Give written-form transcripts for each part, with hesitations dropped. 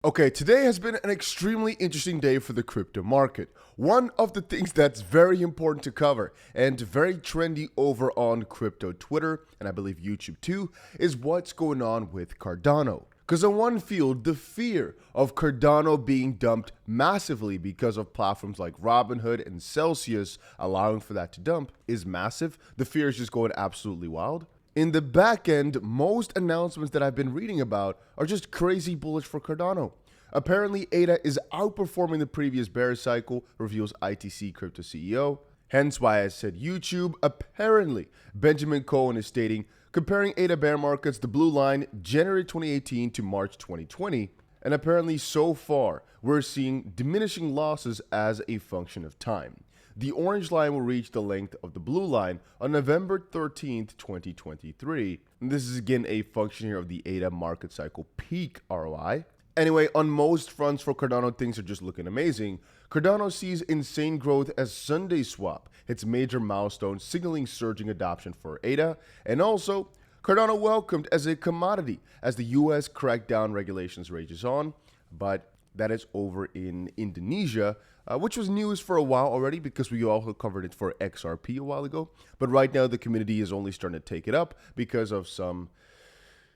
Okay, today has been an extremely interesting day for the crypto market. One of the things that's very important to cover and very trendy over on crypto Twitter, and I believe YouTube too, is what's going on with Cardano. Because on one field, the fear of Cardano being dumped massively because of platforms like Robinhood and Celsius allowing for that to dump is massive. The fear is just going absolutely wild. In the back end, most announcements that I've been reading about are just crazy bullish for Cardano. Apparently, ADA is outperforming the previous bear cycle, reveals ITC crypto CEO. Hence why I said YouTube. Apparently, Benjamin Cohen is stating, comparing ADA bear markets, the blue line, January 2018 to March 2020. And apparently, so far, we're seeing diminishing losses as a function of time. The orange line will reach the length of the blue line on November 13th, 2023. And this is again a function here of the ADA market cycle peak ROI. Anyway, on most fronts for Cardano, things are just looking amazing. Cardano sees insane growth as Sunday Swap hits major milestones, signaling surging adoption for ADA. And also, Cardano welcomed as a commodity as the US crackdown regulations rages on. But that is over in Indonesia, which was news for a while already because we also covered it for XRP a while ago. But right now, the community is only starting to take it up because of some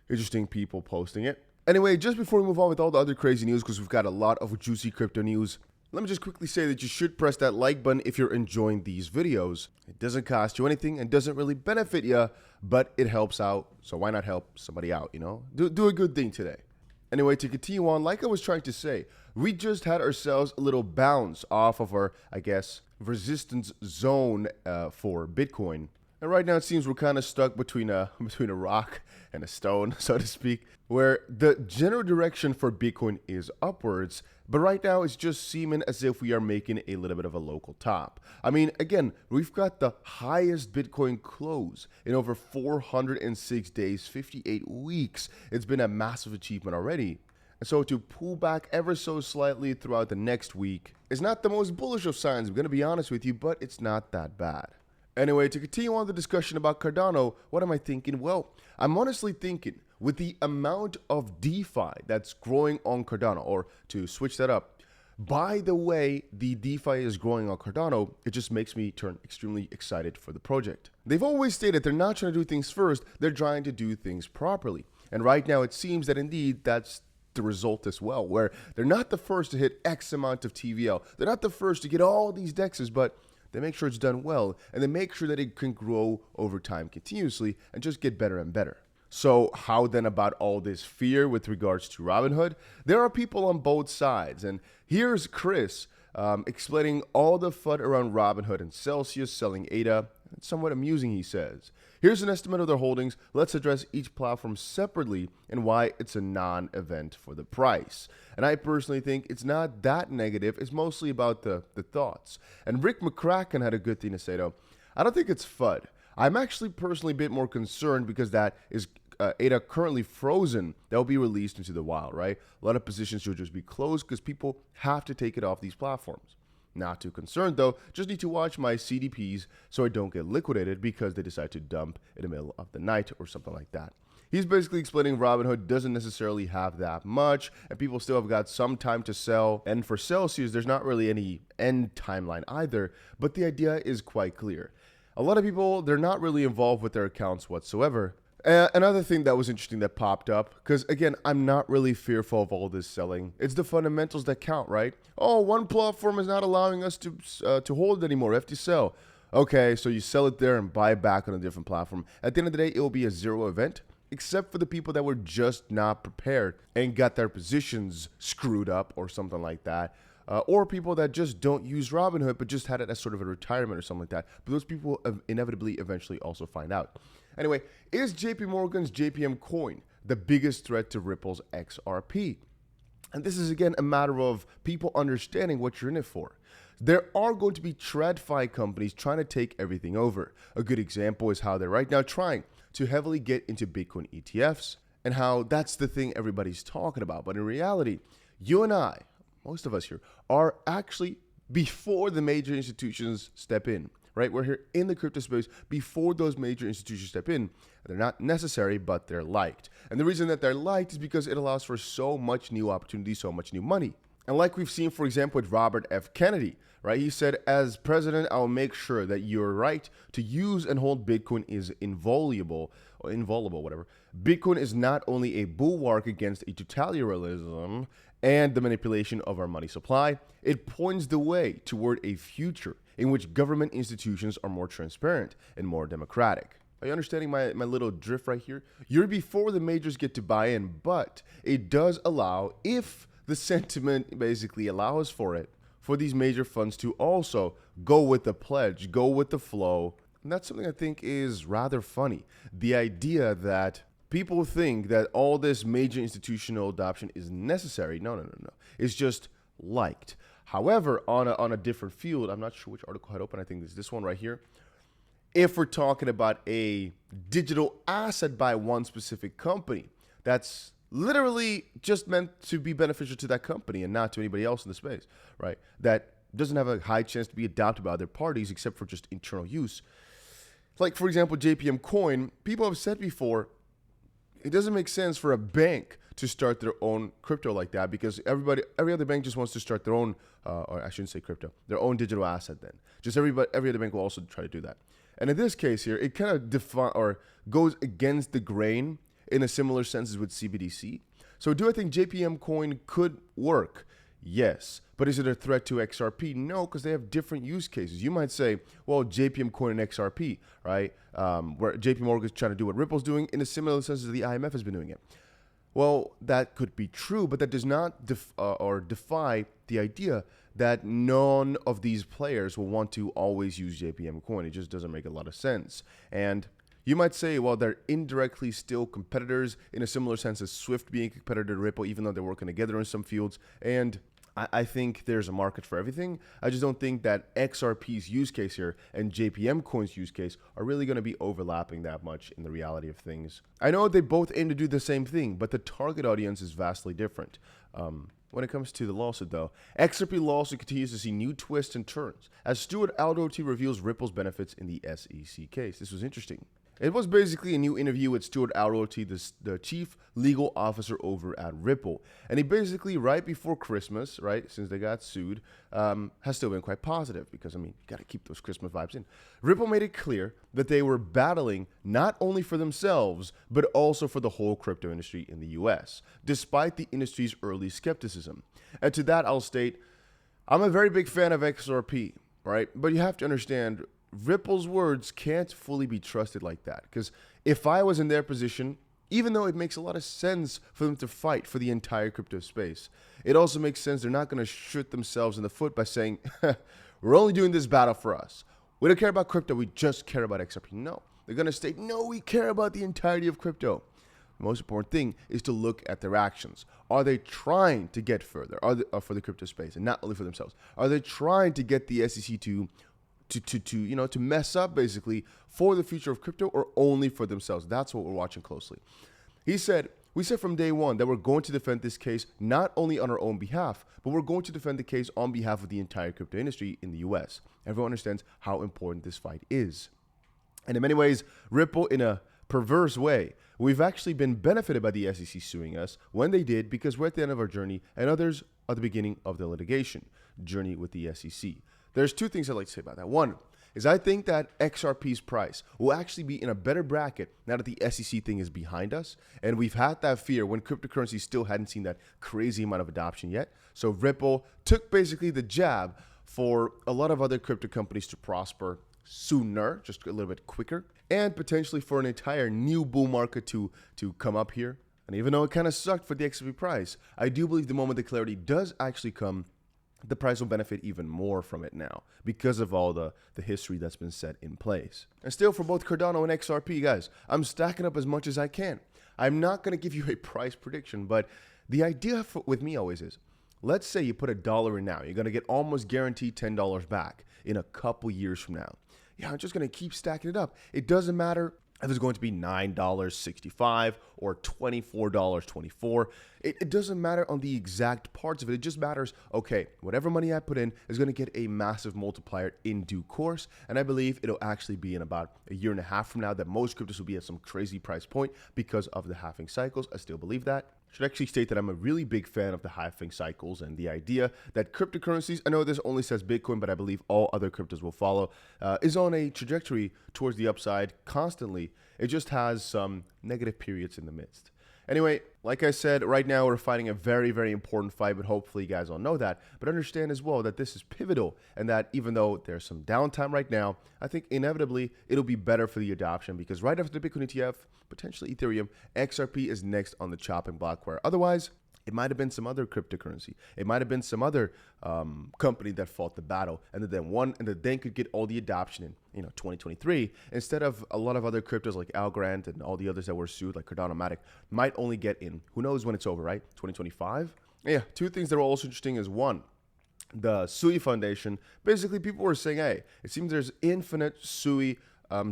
interesting people posting it. Anyway, just before we move on with all the other crazy news, because we've got a lot of juicy crypto news, let me just quickly say that you should press that like button if you're enjoying these videos. It doesn't cost you anything and doesn't really benefit you, but it helps out. So why not help somebody out, you know? Do a good thing today. Anyway, to continue on, like I was trying to say, we just had ourselves a little bounce off of our, I guess, resistance zone for Bitcoin. And right now it seems we're kind of stuck between a rock and a stone, so to speak, where the general direction for Bitcoin is upwards, but right now it's just seeming as if we are making a little bit of a local top. I mean, again, we've got the highest Bitcoin close in over 406 days, 58 weeks. It's been a massive achievement already. And so to pull back ever so slightly throughout the next week is not the most bullish of signs, I'm going to be honest with you, but it's not that bad. Anyway, to continue on the discussion about Cardano, what am I thinking? Well, I'm honestly thinking with the amount of DeFi that's growing on Cardano, or to switch that up, by the way the DeFi is growing on Cardano, it just makes me turn extremely excited for the project. They've always stated they're not trying to do things first, they're trying to do things properly. And right now it seems that indeed that's the result as well, where they're not the first to hit X amount of TVL. They're not the first to get all these DEXs, but they make sure it's done well, and they make sure that it can grow over time continuously and just get better and better. So how then about all this fear with regards to Robinhood? There are people on both sides, and here's Chris explaining all the FUD around Robinhood and Celsius selling ADA. It's somewhat amusing, he says. Here's an estimate of their holdings. Let's address each platform separately and why it's a non-event for the price. And I personally think it's not that negative. It's mostly about the thoughts. And Rick McCracken had a good thing to say, though. I don't think it's FUD. I'm actually personally a bit more concerned because that is ADA currently frozen. That will be released into the wild, right? A lot of positions should just be closed because people have to take it off these platforms. Not too concerned though, just need to watch my CDPs so I don't get liquidated because they decide to dump in the middle of the night or something like that. He's basically explaining Robinhood doesn't necessarily have that much and people still have got some time to sell. And for Celsius, there's not really any end timeline either, but the idea is quite clear. A lot of people, they're not really involved with their accounts whatsoever. Another thing that was interesting that popped up, because again, I'm not really fearful of all this selling. It's the fundamentals that count, right? Oh, one platform is not allowing us to hold it anymore. We have to sell. Okay, so you sell it there and buy back on a different platform. At the end of the day, it will be a zero event, except for the people that were just not prepared and got their positions screwed up or something like that. Or people that just don't use Robinhood, but just had it as sort of a retirement or something like that. But those people inevitably eventually also find out. Anyway, is JP Morgan's JPM Coin the biggest threat to Ripple's XRP? And this is again a matter of people understanding what you're in it for. There are going to be TradFi companies trying to take everything over. A good example is how they're right now trying to heavily get into Bitcoin ETFs and how that's the thing everybody's talking about. But in reality, you and I, most of us here, are actually before the major institutions step in. right? We're here in the crypto space before those major institutions step in. They're not necessary, but they're liked. And the reason that they're liked is because it allows for so much new opportunity, so much new money. And like we've seen, for example, with Robert F. Kennedy, right? He said, as president, I'll make sure that your right to use and hold Bitcoin is inviolable, whatever. Bitcoin is not only a bulwark against a totalitarianism and the manipulation of our money supply, it points the way toward a future in which government institutions are more transparent and more democratic. Are you understanding my little drift right here? You're before the majors get to buy in, but it does allow, if the sentiment basically allows for it, for these major funds to also go with the pledge, go with the flow. And that's something I think is rather funny. The idea that people think that all this major institutional adoption is necessary. No. It's just liked. However, on a different field, I'm not sure which article I had open. I think it's this one right here. If we're talking about a digital asset by one specific company, that's literally just meant to be beneficial to that company and not to anybody else in the space, right? That doesn't have a high chance to be adopted by other parties except for just internal use. Like, for example, JPM Coin, people have said before, it doesn't make sense for a bank to start their own crypto like that because every other bank just wants to start their own, or I shouldn't say crypto, their own digital asset then. Just every other bank will also try to do that. And in this case here, it kind of goes against the grain in a similar sense as with CBDC. So do I think JPM Coin could work? Yes. But is it a threat to XRP? No, because they have different use cases. You might say, well, JPM Coin and XRP, right? Where JP Morgan is trying to do what Ripple's doing in a similar sense as the IMF has been doing it. Well, that could be true, but that does not defy the idea that none of these players will want to always use JPM Coin. It just doesn't make a lot of sense. And you might say, well, they're indirectly still competitors in a similar sense as Swift being a competitor to Ripple, even though they're working together in some fields. And I think there's a market for everything. I just don't think that XRP's use case here and JPM Coin's use case are really going to be overlapping that much in the reality of things. I know they both aim to do the same thing, but the target audience is vastly different. When it comes to the lawsuit, though, XRP lawsuit continues to see new twists and turns as Sui and Azuki reveals Ripple's benefits in the SEC case. This was interesting. It was basically a new interview with Sui and Azuki, the chief legal officer over at Ripple. And he basically, right before Christmas, right, since they got sued, has still been quite positive because, I mean, you got to keep those Christmas vibes in. Ripple made it clear that they were battling not only for themselves, but also for the whole crypto industry in the US, despite the industry's early skepticism. And to that, I'll state, I'm a very big fan of XRP, right? But you have to understand, Ripple's words can't fully be trusted like that. Because if I was in their position, even though it makes a lot of sense for them to fight for the entire crypto space, it also makes sense they're not going to shoot themselves in the foot by saying, we're only doing this battle for us. We don't care about crypto, we just care about XRP. No, they're going to state, no, we care about the entirety of crypto. The most important thing is to look at their actions. Are they trying to get further for the crypto space and not only for themselves? Are they trying to get the SEC to mess up basically for the future of crypto or only for themselves? That's what we're watching closely. He said, we said from day one that we're going to defend this case not only on our own behalf, but we're going to defend the case on behalf of the entire crypto industry in the US. Everyone understands how important this fight is. And in many ways, Ripple, in a perverse way, we've actually been benefited by the SEC suing us when they did because we're at the end of our journey and others are the beginning of the litigation journey with the SEC. There's two things I'd like to say about that. One is I think that XRP's price will actually be in a better bracket now that the SEC thing is behind us. And we've had that fear when cryptocurrency still hadn't seen that crazy amount of adoption yet. So Ripple took basically the jab for a lot of other crypto companies to prosper sooner, just a little bit quicker, and potentially for an entire new bull market to come up here. And even though it kind of sucked for the XRP price, I do believe the moment the clarity does actually come, the price will benefit even more from it now because of all the history that's been set in place. And still, for both Cardano and XRP, guys, I'm stacking up as much as I can. I'm not going to give you a price prediction, but the idea with me always is, let's say you put $1 in now. You're going to get almost guaranteed $10 back in a couple years from now. Yeah, I'm just going to keep stacking it up. It doesn't matter if it's going to be $9.65 or $24.24. It doesn't matter on the exact parts of it. It just matters, okay, whatever money I put in is going to get a massive multiplier in due course. And I believe it'll actually be in about a year and a half from now that most cryptos will be at some crazy price point because of the halving cycles. I still believe that. Should actually state that I'm a really big fan of the halving cycles and the idea that cryptocurrencies, I know this only says Bitcoin, but I believe all other cryptos will follow, is on a trajectory towards the upside constantly. It just has some negative periods in the midst. Anyway, like I said, right now we're fighting a very, very important fight, but hopefully you guys all know that. But understand as well that this is pivotal and that even though there's some downtime right now, I think inevitably it'll be better for the adoption because right after the Bitcoin ETF, potentially Ethereum, XRP is next on the chopping block where otherwise it might have been some other cryptocurrency. It might have been some other company that fought the battle and then won and then could get all the adoption in 2023 instead of a lot of other cryptos like Algorand and all the others that were sued like Cardano Matic might only get in. Who knows when it's over, right? 2025? Yeah, two things that are also interesting is one, the Sui Foundation. Basically, people were saying, hey, it seems there's infinite Sui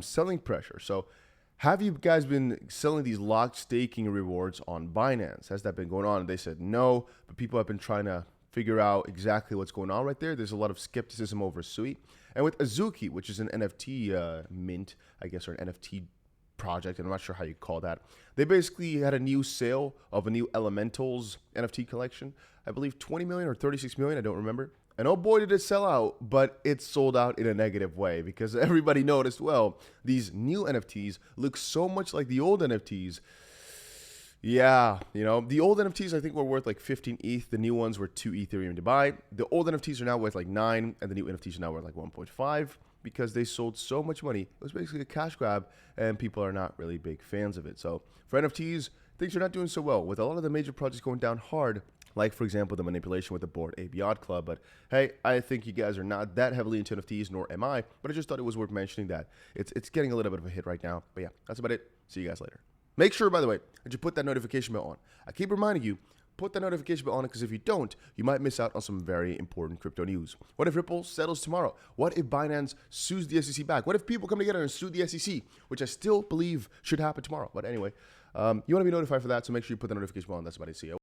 selling pressure. So have you guys been selling these locked staking rewards on Binance? Has that been going on? And they said no, but people have been trying to figure out exactly what's going on right there. There's a lot of skepticism over Sui. And with Azuki, which is an NFT mint, I guess, or an NFT project, and I'm not sure how you call that. They basically had a new sale of a new Elementals NFT collection. I believe 20 million or 36 million, I don't remember. And oh boy, did it sell out, but it sold out in a negative way because everybody noticed, well, these new NFTs look so much like the old NFTs. Yeah, the old NFTs I think were worth like 15 ETH. The new ones were 2 Ethereum to buy. The old NFTs are now worth like 9, and the new NFTs are now worth like 1.5 because they sold so much money. It was basically a cash grab, and people are not really big fans of it. So for NFTs, things are not doing so well with a lot of the major projects going down hard. Like, for example, the manipulation with the Bored Ape Yacht Club. But hey, I think you guys are not that heavily into NFTs, nor am I. But I just thought it was worth mentioning that it's getting a little bit of a hit right now. But yeah, that's about it. See you guys later. Make sure, by the way, that you put that notification bell on. I keep reminding you, put that notification bell on because if you don't, you might miss out on some very important crypto news. What if Ripple settles tomorrow? What if Binance sues the SEC back? What if people come together and sue the SEC, which I still believe should happen tomorrow? But anyway, you want to be notified for that, so make sure you put the notification bell on. That's about it. See you.